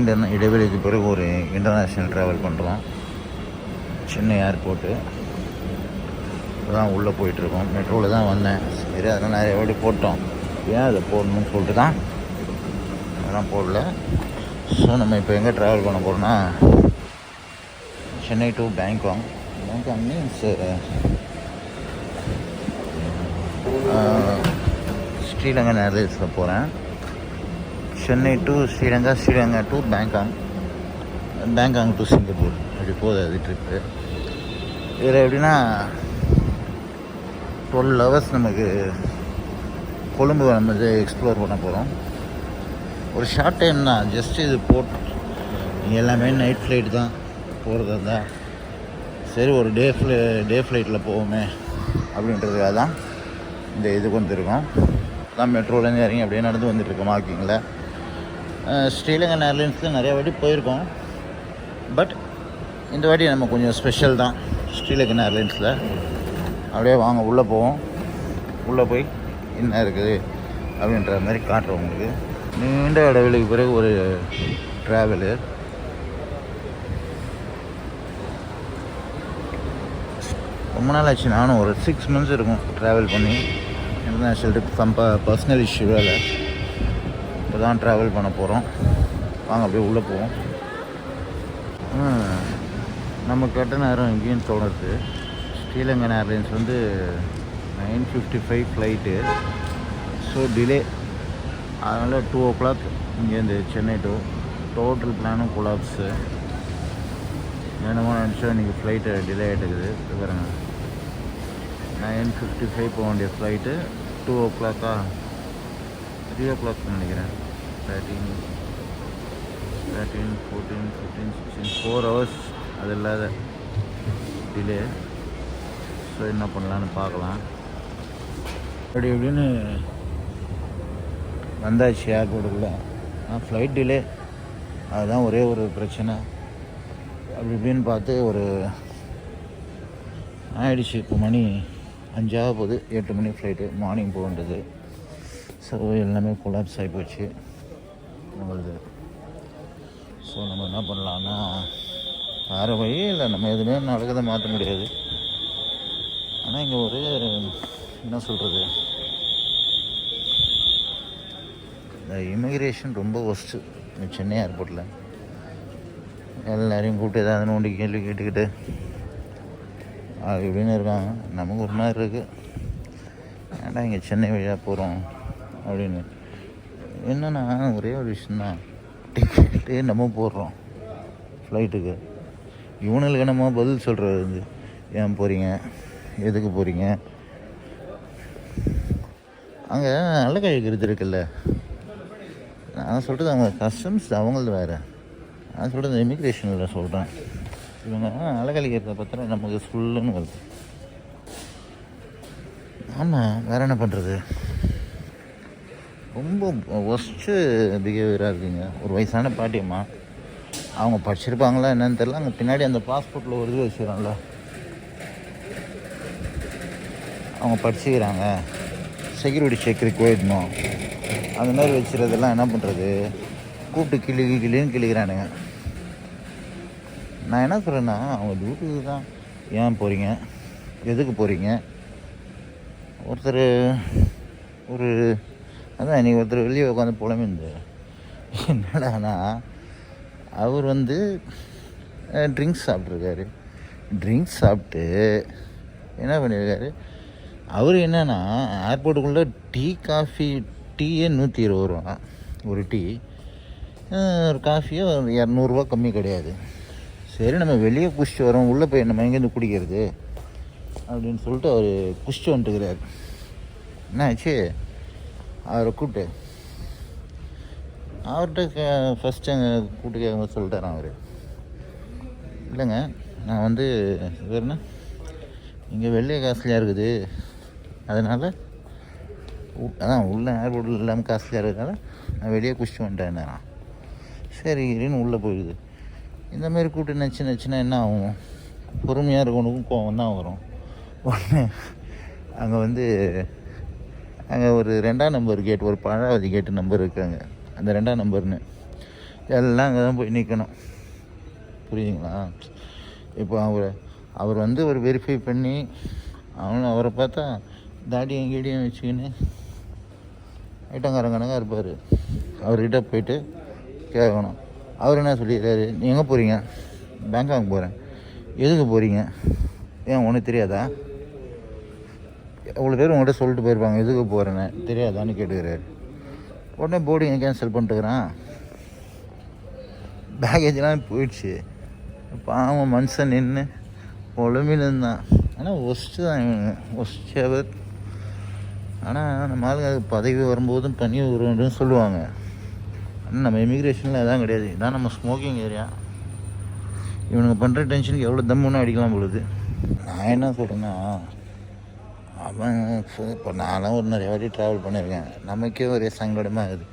நீண்ட இடைவெளிக்கு பிறகு ஒரு இன்டர்நேஷ்னல் ட்ராவல் பண்ணுறோம். சென்னை ஏர்போர்ட்டு தான் உள்ளே போயிட்டுருக்கோம். மெட்ரோவில் தான் வந்தேன். சரி அதெல்லாம் நிறைய வாட்டி போட்டோம். ஏன் அதை போடணும்னு சொல்லிட்டு தான் அதெல்லாம் போடல. ஸோ நம்ம இப்போ எங்கே ட்ராவல் பண்ண போகிறோம்னா Chennai to Bangkok. Bangkok means Sri Lankan ஏர்லைன்ஸில் போகிறேன். Chennai to Sri Lanka, Sri Lanka to Bangkok, Bangkok to Singapore, அப்படி போகுது அது ட்ரிப்பு. இதில் எப்படின்னா 12 hours நமக்கு கொழும்பு நம்ம எக்ஸ்ப்ளோர் பண்ண போகிறோம். ஒரு ஷார்ட் டைம் தான், ஜஸ்ட் இது போட்டு எல்லாமே நைட் ஃப்ளைட் தான் போகிறதா இருந்தால் சரி ஒரு டே ஃப்ளைட்டில் போவோமே அப்படின்றதுக்காக தான் இந்த இதுக்கு வந்துருக்கோம். தான் மெட்ரோலேருந்து இறங்கி அப்படியே நடந்து வந்துட்டுருக்கோம் வாக்கிங்கில். ஸ்ரீலங்கன் ஏர்லைன்ஸில் நிறையா வாட்டி போயிருக்கோம். பட் இந்த வாட்டி நம்ம கொஞ்சம் ஸ்பெஷல் தான் ஸ்ரீலங்கன் ஏர்லைன்ஸில். அப்படியே வாங்க உள்ளே போவோம். உள்ளே போய் என்ன இருக்குது அப்படின்ற மாதிரி காட்டுறோம் உங்களுக்கு. நீண்ட இடைவெளிக்கு பிறகு ஒரு ட்ராவலு. ரொம்ப நாள் ஆச்சு. நானும் ஒரு 6 months இருக்கும் ட்ராவல் பண்ணி. இன்டர்நேஷ்னல் ட்ரிப் சம் பர்சனல் இஷ்யூவால் இப்போ தான் ட்ராவல் பண்ண போகிறோம். வாங்க அப்படியே உள்ளே போவோம். நம்ம கெட்ட நேரம் எங்கேயும் தோணுது. Sri Lankan airlines 9:55 flight. So delay, அதனால் 2 o'clock இங்கேருந்து சென்னை டு டோட்டல் பிளானும் கொலாப்ஸு. என்னமோ நினச்சா இன்றைக்கி ஃப்ளைட்டு டிலே ஆகிட்டுக்குது. பாருங்க 9:55 போக வேண்டிய ஃப்ளைட்டு 2 o'clock 3 o'clock நினைக்கிறேன். 13, 14, 15, 16, 4 hours அது இல்லாத டிலே. ஸோ என்ன பண்ணலான்னு பார்க்கலாம். அப்படி இப்படின்னு வந்தாச்சு ஏர்போர்ட்டுக்குள்ளே. ஃப்ளைட் டிலே, அதுதான் ஒரே ஒரு பிரச்சனை. அப்படி இப்படின்னு பார்த்து ஒரு ஆயிடுச்சு. இப்போ மணி 5 ஆக போகுது. 8 மணி ஃப்ளைட்டு, மார்னிங் போக வேண்டியது. ஸோ எல்லாமே கொலாப்ஸ் ஆகி போச்சு நம்மளுது. ஸோ நம்ம என்ன பண்ணலான்னா வேறு வழி இல்லை, நம்ம எதுவுமே நடக்கதை மாற்ற முடியாது. ஆனால் இங்கே ஒரு என்ன சொல்கிறது, இந்த இமிக்ரேஷன் ரொம்ப ஒஸ்ட்டு இந்த சென்னை ஏர்போர்ட்டில். எல்லாரையும் கூப்பிட்டு ஏதாவது நோண்டி கேள்வி கேட்டுக்கிட்டு அது இப்படின்னு இருக்காங்க. நமக்கு ஒரு மாதிரி இருக்குது, ஏன்டா இங்கே சென்னை வழியாக போகிறோம் அப்படின்னு. என்னென்னா ஒரே ஒரு விஷயந்தான், டிக்கெட்டு நம்ம போடுறோம் ஃப்ளைட்டுக்கு. இவனுங்களுக்கு நம்ம பதில் சொல்கிறது ஏன் போகிறீங்க, எதுக்கு போகிறீங்க. அங்கே நல்ல கழிக்கிறது இருக்குல்ல, நான் சொல்கிறது அவங்க கஸ்டம்ஸ் அவங்களது வேறு. நான் சொல்கிறது இமிக்ரேஷனில் சொல்கிறேன். இவங்க அலகழிக்கிறத பார்த்தா நமக்கு ஃபுல்லுன்னு வருது. ஆமாம், வேறு என்ன பண்ணுறது. ரொம்ப ஒஸ்ட்டு பிஹேவியராக இருக்குங்க. ஒரு வயசான பாட்டியம்மா, அவங்க படிச்சிருப்பாங்களா என்னன்னு தெரியல. அங்கே பின்னாடி அந்த பாஸ்போர்ட்டில் ஒரு இது வச்சுக்கிறாங்கள, அவங்க படிச்சுக்கிறாங்க, செக்யூரிட்டி செக் போயிடணும், அந்த மாதிரி வச்சுருதெல்லாம் என்ன பண்ணுறது, கூப்பிட்டு கிளின்னு கிளிக்கிறானுங்க. நான் என்ன சொல்கிறேன்னா, அவங்க டியூட்டிக்கு தான் ஏன் போகிறீங்க, எதுக்கு போகிறீங்க. ஒருத்தர் அதான் இன்றைக்கி ஒருத்தர் வெளியே உட்காந்து புலம்பிருந்தார். என்னடானா அவர் ட்ரிங்க்ஸ் சாப்பிட்ருக்காரு. ட்ரிங்க்ஸ் சாப்பிட்டு என்ன பண்ணியிருக்காரு அவர், என்னென்னா ஏர்போர்ட்டுக்குள்ளே டீயே 120 ரூபா ஒரு டீ. ஒரு காஃபியே 200 கம்மி கிடையாது. சரி நம்ம வெளியே குடிச்சிட்டு வரோம், உள்ளே போய் நம்ம எங்கேருந்து குடிக்கிறது அப்படின்னு சொல்லிட்டு அவர் குடிச்சிட்டு வந்துட்டுக்கிறார். என்ன ஆச்சு, அவரை கூப்பிட்டு அவர்கிட்ட ஃபஸ்ட்டு எங்கள் கூப்பிட்டு கேட்க சொல்லிட்டாரான் அவர். இல்லைங்க, நான் வேறுனா இங்கே வெளியே காஸ்ட்லியாக இருக்குது, அதனால் அதான் உள்ள ஏர்போர்ட்டில் இல்லாமல் காஸ்ட்லியாக இருக்கிறதுனால நான் வெளியே குடிச்சிட்டு வந்துட்டேன். நான் சரின்னு உள்ளே போயிடுது. இந்தமாரி கூப்பிட்டு நச்சுன்னா என்ன ஆகும், பொறுமையாக இருக்கவனுக்கும் கோவம் தான் வரும். உடனே அங்கே அங்கே ஒரு 2ஆம் நம்பர் கேட், ஒரு பழாவதி கேட்டு நம்பர் இருக்காங்க, அந்த 2ஆம் நம்பர்னு எல்லாம் அங்கே தான் போய் நிற்கணும். புரியுதுங்களா? இப்போ அவர் வந்து ஒரு வெரிஃபை பண்ணி அவரை பார்த்தா தாடியும் கீடியும் வச்சுக்கின்னு ஐட்டங்காரங்கனங்க இருப்பார். அவர்கிட்ட போயிட்டு கேட்கணும். அவர் என்ன சொல்லிடுறாரு, நீ எங்கே போகிறீங்க? பேங்காக் போகிறேன். எதுக்கு போகிறீங்க? ஏன் உனக்கு தெரியாதா? அவ்வளோ பேர் உங்கள்கிட்ட சொல்லிட்டு போயிருப்பாங்க எதுக்கு போகிறேன்னு, தெரியாதான்னு கேட்டுக்கிறாரு. உடனே போர்டிங்கை கேன்சல் பண்ணிட்டுக்கிறான். பேக்கேஜெலாம் போயிடுச்சு. பாவம் மனுஷன் நின்று உழம்பின்னு இருந்தான். ஆனால் ஒஸ்ட்டு தான் இவங்க, ஒஸ்டவர். ஆனால் நம்ம ஆளுங்க பதவி வரும்போதும் தனி வருன்னு சொல்லுவாங்க. ஆனால் நம்ம இமிக்ரேஷனில் அதான் கிடையாது. இதான் நம்ம ஸ்மோக்கிங் ஏரியா. இவனுங்க பண்ணுற டென்ஷனுக்கு எவ்வளோ தம்முன்னு அடிக்கலாம் பொழுது. நான் என்ன சொல்கிறேன்னா, அவன் இப்போ நானும் ஒரு நிறைய வாட்டி ட்ராவல் பண்ணியிருக்கேன். நமக்கே ஒரே சங்கடமாக இருக்குது.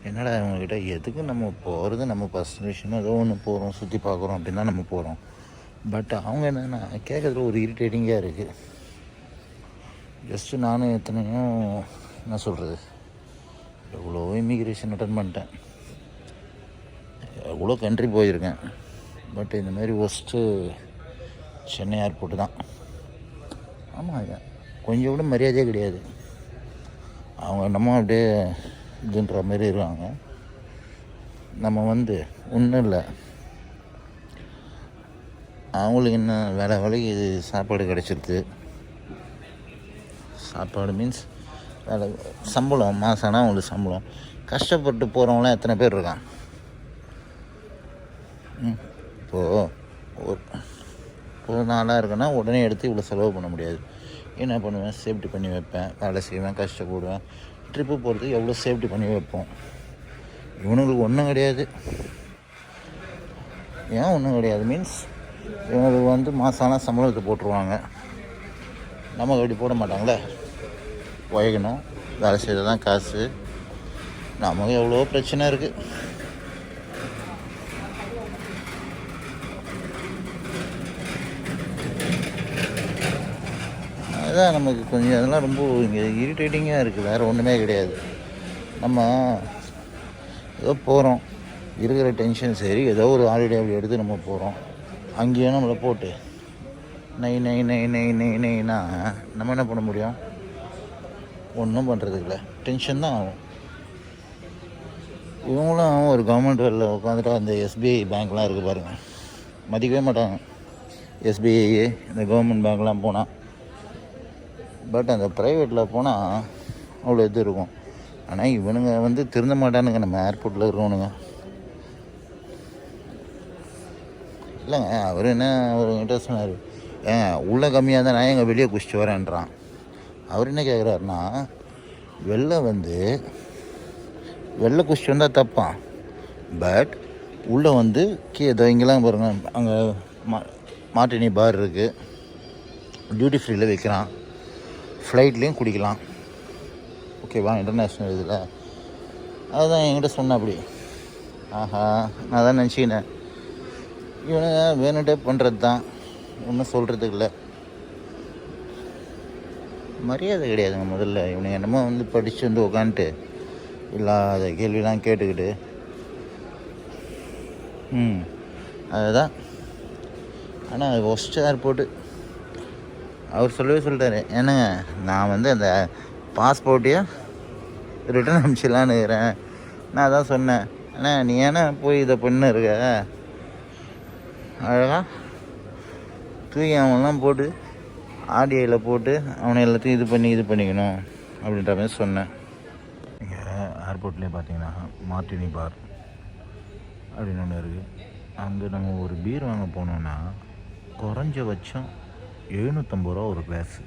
என்னடா இவங்ககிட்ட எதுக்கு நம்ம போகிறது, நம்ம பர்சனல் விஷயமா ஏதோ ஒன்று போகிறோம், சுற்றி பார்க்குறோம் அப்படின்னு தான் நம்ம போகிறோம். பட் அவங்க என்னென்னா கேட்குறதுல ஒரு இரிட்டேட்டிங்காக இருக்குது. ஜஸ்ட்டு நானும் எத்தனையோ என்ன சொல்கிறது, எவ்வளோ இமிக்ரேஷன் அட்டன் பண்ணிட்டேன், எவ்வளோ கண்ட்ரி போயிருக்கேன். பட் இந்த மாதிரி ஒஸ்ட்டு சென்னை ஏர்போர்ட்டு தான். ஆமாம், கொஞ்சம் கூட மரியாதையே கிடையாது. அவங்க நம்ம அப்படியே இதுன்ற மாதிரி இருக்காங்க. நம்ம வந்து ஒன்றும் இல்லை, அவங்களுக்கு என்ன வேலைக்கு இது சாப்பாடு கிடச்சிருது. சாப்பாடு மீன்ஸ் வேலை, சம்பளம் மாதம் ஆனால் அவங்களுக்கு சம்பளம். கஷ்டப்பட்டு போகிறவங்களாம் எத்தனை பேர் இருக்கான். இப்போது ஒரு நாளாக இருக்குன்னா உடனே எடுத்து இவ்வளோ செலவு பண்ண முடியாது. என்ன பண்ணுவேன், சேஃப்டி பண்ணி வைப்பேன், வேலை செய்வேன், கஷ்டப்படுவேன். ட்ரிப்பு போகிறதுக்கு எவ்வளோ சேஃப்டி பண்ணி வைப்போம். இவனுங்களுக்கு ஒன்றும் கிடையாது. ஏன் ஒன்றும் கிடையாது மீன்ஸ், இவங்களுக்கு வந்து மாதம் சம்பளத்தை போட்டுருவாங்க. நமக்கு அப்படி போட மாட்டாங்களே. உழைக்கணும், வேலை செய்கிறது தான் காசு. நமக்கு எவ்வளோ பிரச்சனை இருக்குது. அதுதான் நமக்கு கொஞ்சம் அதெல்லாம் ரொம்ப இங்கே இரிட்டேட்டிங்காக இருக்குது. வேறு ஒன்றுமே கிடையாது. நம்ம ஏதோ போகிறோம், இருக்கிற டென்ஷன் சரி, ஏதோ ஒரு ஹாலிடே அப்படி எடுத்து நம்ம போகிறோம். அங்கேயும் நம்மளை போட்டு நைனா நம்ம என்ன பண்ண முடியும்? ஒன்றும் பண்ணுறதுக்கு இல்லை, டென்ஷன் தான் ஆகும். இவங்களும் ஒரு கவர்மெண்ட் வேலையில் உட்காந்துட்டு அந்த எஸ்பிஐ பேங்க்லாம் இருக்குது பாருங்கள், மதிக்கவே மாட்டாங்க. எஸ்பிஐ இந்த கவர்மெண்ட் பேங்க்லாம் போனால். பட் அந்த ப்ரைவேட்டில் போனால் அவ்வளோ இது இருக்கும். ஆனால் இவனுங்க வந்து திருந்த மாட்டானுங்க, நம்ம ஏர்போர்ட்டில் இருக்கணுங்க. இல்லைங்க, அவர் என்ன அவர்கிட்ட சொன்னார், ஏன் உள்ளே கம்மியாக தான் நான் எங்கள் வெளியே குடிச்சிட்டு வரேன்றான். அவர் என்ன கேட்குறாருன்னா, வெளில குடிச்சிட்டு வந்தால் தப்பான். பட் உள்ளே வந்து ஏதோ இங்கெல்லாம் பாருங்கள், அங்கே மார்டினி பார் இருக்குது, டியூட்டி ஃப்ரீயில் வைக்கிறான், ஃப்ளைட்லேயும் குடிக்கலாம். ஓகேவா, இன்டர்நேஷ்னல் இதில். அதுதான் என்கிட்ட சொன்ன. அப்படி ஆஹா, நான் தான் நினச்சிக்கினேன் இவனுங்க வேணுட்டே பண்ணுறது தான், ஒன்றும் சொல்கிறதுக்கு இல்லை. மரியாதை கிடையாதுங்க முதல்ல. இவனுங்க என்னமோ வந்து படித்து வந்து உக்காந்துட்டு இல்லாத கேள்விலாம் கேட்டுக்கிட்டு அதுதான். ஆனால் அது ஒஸ்ட் ஏர்போர்ட்டு. அவர் சொல்லவே சொல்லிட்டாரு, என்னங்க நான் வந்து அந்த பாஸ்போர்ட்டையும் ரிட்டர்ன் அனுப்பிச்சிடலான்னு இருக்கிறேன். நான் அதான் சொன்னேன், அண்ணா நீ ஏன்னா போய் இதை பண்ண இருக்க, அழகா தூக்கி அவனெலாம் போட்டு ஆடியோவில் போட்டு அவனை எல்லாத்தையும் இது பண்ணிக்கணும் அப்படின்ற மாதிரி சொன்னேன். இங்கே ஏர்போர்ட்லேயே பார்த்தீங்கன்னா மார்டினி பார் அப்படின்னு ஒன்று இருக்குது. அங்கே நம்ம ஒரு பீர் வாங்க போனோன்னா குறைஞ்சபட்சம் 750 ரூபா ஒரு கிளாஸு.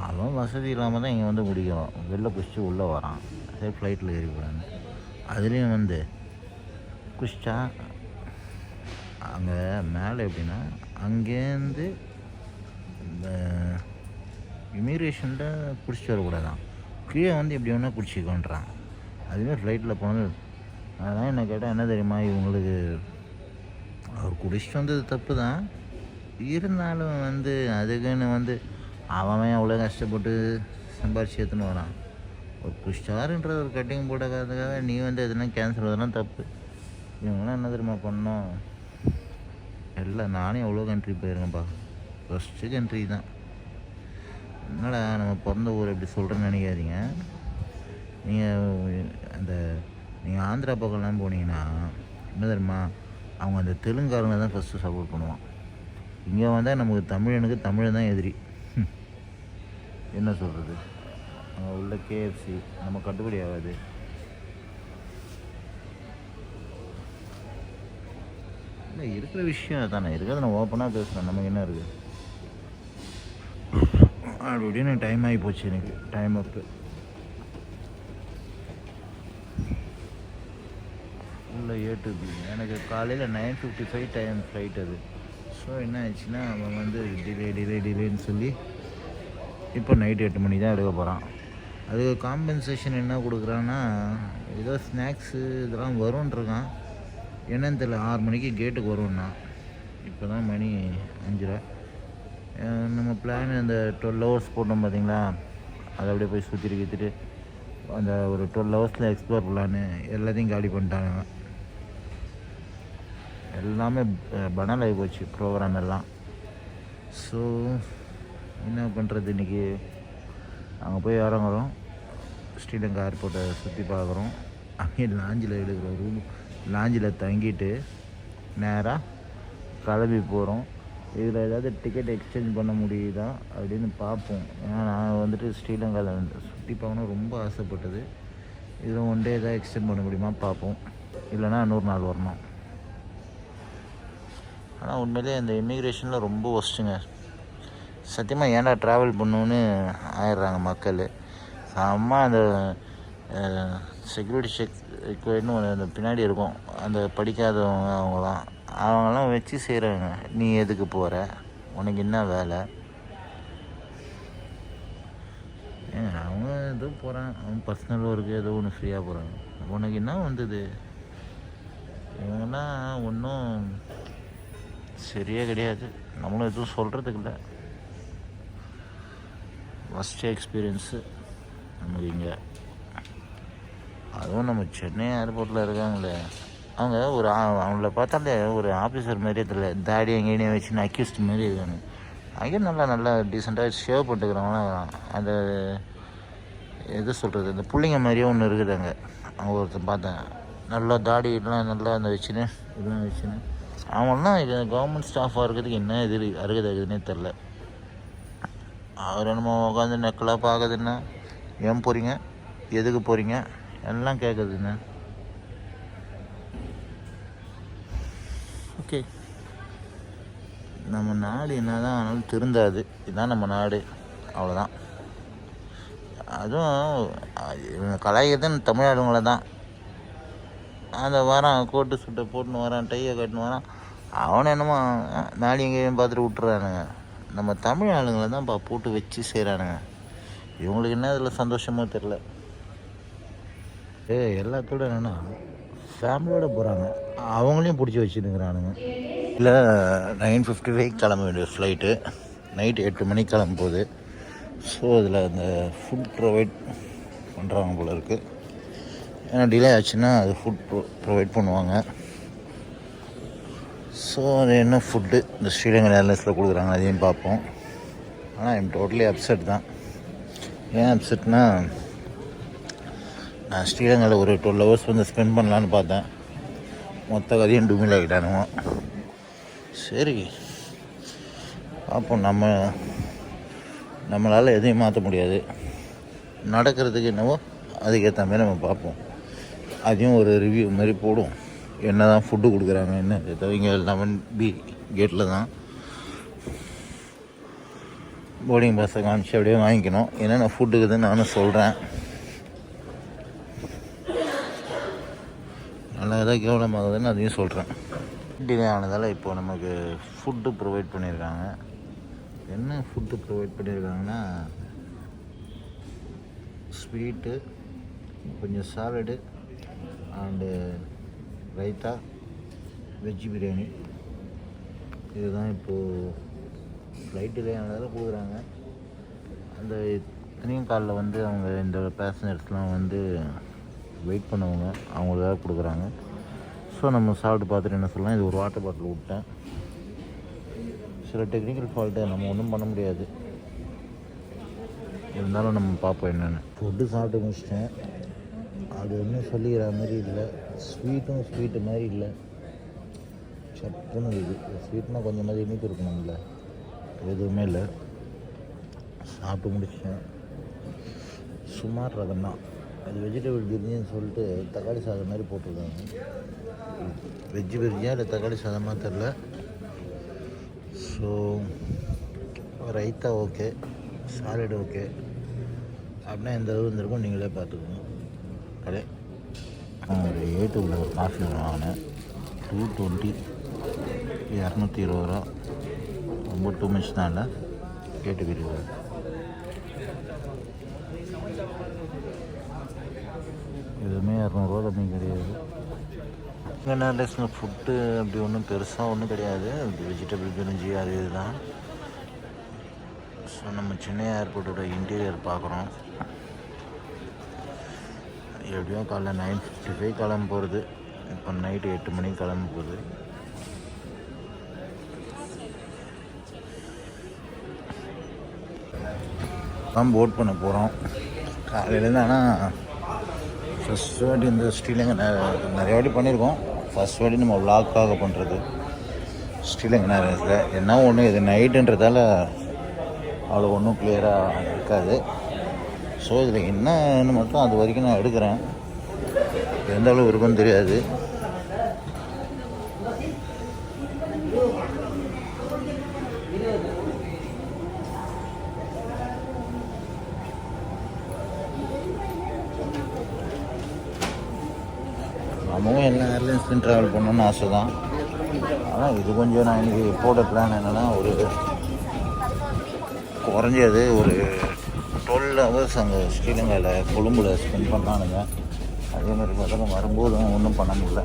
அவன் வசதி இல்லாமல் தான் இங்கே வந்து குடிக்கிறோம். வெளில குடிச்சு உள்ளே வரான், சரி ஃப்ளைட்டில் ஏறி போகிறான்னு. அதுலேயும் வந்து குடிச்சா அங்கே மேலே எப்படின்னா, அங்கேருந்து இந்த இமிக்ரேஷனில் குடிச்சிட்டு வரக்கூடாதான், கீழே வந்து எப்படி வேணால் குடிச்சிக்கோன்றான். அதுமாதிரி ஃப்ளைட்டில் போனது. அதெல்லாம் என்ன கேட்டால் என்ன தெரியுமா, இவங்களுக்கு அவர் குடிச்சிட்டு வந்தது தப்பு தான், இருந்தாலும் வந்து அதுக்குன்னு வந்து அவன் அவ்வளோ கஷ்டப்பட்டு சம்பாரிச்சு எடுத்துன்னு வரான். ஒரு குஷ்டாருன்ற ஒரு கட்டிங் போட்டக்காக நீ வந்து எதுனா கேன்சல் அதெல்லாம் தப்பு. இவங்களாம் என்ன தெரியுமா பண்ணோம், எல்லாம் நானே எவ்வளோ கண்ட்ரி போயிருக்கேன்ப்பா. ஃபஸ்ட்டு கண்ட்ரி தான். என்னடா நம்ம பிறந்த ஊர் எப்படி சொல்கிறேன்னு நினைக்காதீங்க. நீங்கள் ஆந்திரா பக்கம்லாம் போனீங்கன்னா என்ன தெரியுமா, அவங்க அந்த தெலுங்காரங்க தான் ஃபஸ்ட்டு சப்போர்ட் பண்ணுவான். இங்கே வந்தால் நமக்கு தமிழனுக்கு தமிழ் தான் எதிரி. என்ன சொல்கிறது, அங்கே உள்ள கேஎஃப்சி நம்ம கட்டுப்படி ஆகாது. இல்லை இருக்கிற விஷயம் தானே, இருக்கிறத நான் ஓப்பனாக பேசுகிறேன். நமக்கு என்ன இருக்குது அப்படின்னு டைம் ஆகி போச்சு. எனக்கு டைம் அப்பு உள்ள ஏ2பி. எனக்கு காலையில் 9:55 டைம் ஃப்ளைட் அது. ஸோ என்ன ஆயிடுச்சுன்னா அவன் வந்து டிலேன்னு சொல்லி இப்போ நைட்டு 8 மணி தான் எடுக்க போகிறான். அதுக்கு காம்பன்சேஷன் என்ன கொடுக்குறான்னா, ஏதோ ஸ்நாக்ஸு இதெல்லாம் வரும்ன்றிருக்கான். என்னன்னு தெரியல. 6 மணிக்கு கேட்டுக்கு வரும்னா, இப்போ தான் மணி 5:30. நம்ம பிளான் இந்த 12 ஹவர்ஸ் போட்டோம் பார்த்தீங்களா, அதை அப்படியே போய் சுற்றிட்டு அந்த ஒரு 12 ஹவர்ஸில் எக்ஸ்ப்ளோர் பண்ணலான்னு எல்லாத்தையும் காலி பண்ணிட்டாங்க. எல்லாமே பனால் ஆகி போச்சு ப்ரோக்ராம் எல்லாம். ஸோ என்ன பண்ணுறது, இன்றைக்கி அங்கே போய் இறங்குறோம், ஸ்ரீலங்கா ஏர்போர்ட்டை சுற்றி பார்க்குறோம், அங்கே லாஞ்சில் எடுக்கிற ரூம், லாஞ்சில் தங்கிட்டு நேராக கிளம்பி போகிறோம். இதில் ஏதாவது டிக்கெட் எக்ஸ்சேஞ்ச் பண்ண முடியுதா அப்படின்னு பார்ப்போம். ஏன்னா நான் வந்துட்டு ஸ்ரீலங்காவில் சுற்றி பார்க்கணும் ரொம்ப ஆசைப்பட்டது. இதில் ஒன் டே ஏதாவது எக்ஸ்டெண்ட் பண்ண முடியுமா பார்ப்போம், இல்லைனா 100 நாள் வரணும். ஆனால் உண்மையிலே அந்த இமிக்ரேஷனில் ரொம்ப ஒஸ்ட்டுங்க. சத்தியமாக ஏன்டா ட்ராவல் பண்ணணுன்னு ஆயிடுறாங்க மக்கள். செம்ம அந்த செக்யூரிட்டி செக்னு அந்த பின்னாடி இருக்கும், அந்த படிக்காதவங்க அவங்களாம் வச்சு செய்கிறாங்க. நீ எதுக்கு போகிற, உனக்கு என்ன வேலை, அவங்க ஏதோ போகிறான், அவன் பர்சனல் ஒர்க்கு ஏதோ ஒன்று ஃப்ரீயாக போகிறாங்க. உனக்கு என்ன வந்தது, இவங்கன்னா ஒன்றும் சரியே கிடையாது. நம்மளும் எதுவும் சொல்கிறதுக்கு இல்லை. ஃபஸ்ட்டு எக்ஸ்பீரியன்ஸு நமக்கு இங்கே. அதுவும் நம்ம சென்னை ஏர்போர்ட்டில் இருக்காங்களே, அவங்க அவங்கள பார்த்தாலே ஒரு ஆஃபீஸர் மாதிரியே தெரியல. தாடி எங்கேயும் வச்சுன்னு அக்யூஸ்ட் மாரி இருக்காங்க. அங்கே நல்லா டீசெண்டாக ஷேவ் பண்ணிட்டுக்கிறவங்களாம். அந்த எது சொல்கிறது, அந்த பிள்ளைங்க மாதிரியே ஒன்று இருக்குது அங்கே. அவங்க ஒருத்தர் பார்த்தேன், நல்லா தாடிலாம் நல்லா அந்த வச்சுன்னு இதெல்லாம் வச்சுன்னு. அவங்களாம் இது கவர்மெண்ட் ஸ்டாஃபாக இருக்கிறதுக்கு என்ன இது அருகதுன்னே தெரில. அவர் என்னமோ உட்காந்து நெக்கலாக பார்க்குதுன்னா, ஏன் போகிறீங்க, எதுக்கு போகிறீங்க எல்லாம் கேட்குதுண்ணே. ஓகே, நம்ம நாடு என்ன தான் ஆனாலும் திருந்தாது. இதுதான் நம்ம நாடு, அவ்வளோதான். அதுவும் கலாய்க்கிறதுன்னு தமிழ்நாடுங்களை தான். அந்த வரான் கோட்டு சுட்டை போட்டுன்னு வரான், டையை கட்டுன்னு வரான், அவனை என்னமோ நாடி எங்கேயும் பார்த்துட்டு விட்டுறானுங்க. நம்ம தமிழ் ஆளுங்களை தான் போட்டு வச்சு செய்கிறானுங்க. இவங்களுக்கு என்ன இதில் சந்தோஷமோ தெரில. எல்லாத்தோட என்னென்னா ஃபேமிலியோடு போகிறாங்க, அவங்களையும் பிடிச்சி வச்சுருக்கிறானுங்க. இல்லை 9:55 கிளம்ப வேண்டிய ஃப்ளைட்டு, நைட்டு 8 மணிக்கு கிளம்ப போகுது. ஸோ அதில் அந்த ஃபுட் ப்ரொவைட் பண்ணுறாங்க போல் இருக்குது. ஏன்னா டிலே ஆச்சுன்னா அது ஃபுட் ப்ரொவைட் பண்ணுவாங்க. ஸோ அது என்ன ஃபுட்டு இந்த ஸ்ரீலங்கா ஏர்லைன்ஸில் கொடுக்குறாங்க அதையும் பார்ப்போம். ஆனால் ஐம் டோட்டலி அப்செட் தான். ஏன் அப்செட்னா, நான் ஸ்ரீலங்காவில் ஒரு 12 ஹவர்ஸ் வந்து ஸ்பெண்ட் பண்ணலான்னு பார்த்தேன். மொத்த கதையும் டுமில் ஆகிட்டானுங்க. சரி பார்ப்போம். நம்மளால் எதையும் மாற்ற முடியாது. நடக்கிறதுக்கு என்னவோ அதுக்கேற்ற மாதிரி நம்ம பார்ப்போம். அதையும் ஒரு ரிவ்யூ மாதிரி போடும். என்ன தான் ஃபுட்டு கொடுக்குறாங்க என்ன இங்கே 11B கேட்டில் தான் போர்டிங் பாஸை காமிச்சு அப்படியே வாங்கிக்கணும். என்னென்ன ஃபுட்டுக்குதுன்னு நானும் சொல்கிறேன். நல்லா எதாவது கேவலமாகுதுன்னு அதையும் சொல்கிறேன். டிலே ஆனதால் இப்போது நமக்கு ஃபுட்டு ப்ரொவைட் பண்ணியிருக்காங்க. என்ன ஃபுட்டு ப்ரொவைட் பண்ணியிருக்காங்கன்னா, ஸ்வீட்டு, கொஞ்சம் salad and raita, veg biryani. இதுதான் இப்போது ஃப்ளைட்டிலே ஆனதால் கொடுக்குறாங்க. அந்த இத்தனையும் காலில் வந்து அவங்க இந்த பேசஞ்சர்ஸ்லாம் வந்து வெயிட் பண்ணவங்க அவங்களுக்காக கொடுக்குறாங்க. ஸோ நம்ம சாப்பிட்டு பார்த்துட்டு என்ன சொல்லலாம், இது ஒரு வாட்டர் பாட்டில் விட்டேன். சில டெக்னிக்கல் ஃபால்ட்டு நம்ம ஒன்றும் பண்ண முடியாது, இருந்தாலும் நம்ம பார்ப்போம் என்னென்னு. ஃபுட்டு சாப்பிட்டு முடிச்சிட்டேன். அது ஒன்றும் சொல்லிக்கிற மாதிரி இல்லை, ஸ்வீட்டு மாதிரி இல்லை, சப்புன்னு இருக்குது. ஸ்வீட்னால் கொஞ்சம் மாதிரி இனிப்பு இருக்கணும்ல, எதுவுமே இல்லை. சாப்பிட்டு முடிச்சிட்டேன். சுமார் ரகம் தான். அது வெஜிடபிள் பிரியாணின்னு சொல்லிட்டு தக்காளி சாதம் மாதிரி போட்டிருக்காங்க. வெஜ்ஜு பிரியாணியா இல்லை தக்காளி சாதமாக தெரில. So raita okay, salad okay, அப்படின்னா எந்த அளவு இருந்திருக்கும் நீங்களே பார்த்துக்கணும். அதே ஒரு ஏட்டுள்ள காஃபி வாங்கினேன், 220, 220 ரூபா. ரொம்ப டூ மச் தான் இல்லை, கேட்டுக்கிறீங்க. எதுவுமே 200 ரூபா கம்மி கிடையாது. இங்கே ஃபுட்டு அப்படி ஒன்றும் பெருசாக ஒன்றும் கிடையாது. வெஜிடபிள் பிரிஞ்சி அது இதுதான். ஸோ நம்ம சென்னை ஏர்போர்ட்டோட இன்டீரியர் பார்க்குறோம். எப்படியும் காலைல 9:55 கிளம்ப போகிறது. இப்போ நைட்டு 8 மணிக்கு கிளம்ப போகுது. தான் போட் பண்ண போகிறோம் காலையிலேருந்து. ஆனால் ஃபஸ்ட் வாட்டி இந்த ஸ்ரீலங்கா நிறைய வாட்டி பண்ணியிருக்கோம். ஃபஸ்ட் வாட்டி நம்ம விளாக்காக பண்ணுறது ஸ்ரீலங்கா நேரத்தில். என்ன ஒன்று இது நைட்டுன்றதால அவ்வளோ ஒன்றும் கிளியராக இருக்காது. ஸோ இதில் என்னன்னு மட்டும் அது வரைக்கும் நான் எடுக்கிறேன். எந்த அளவு இருக்குன்னு தெரியாது. நம்மவும் எல்லா ஏர்லைன்ஸ்லையும் ட்ராவல் பண்ணணுன்னு ஆசை தான். ஆனால் இது கொஞ்சம் நான் இன்றைக்கி போட்ட பிளான் என்னென்னா, ஒரு குறைஞ்சது ஒரு 12 ஹவர்ஸ் அங்கே ஸ்ரீலங்காவில் கொழும்பில் ஸ்பெண்ட் பண்ணானுங்க. அதே மாதிரி பார்த்தா வரும்போதும் ஒன்றும் பண்ண முடியல.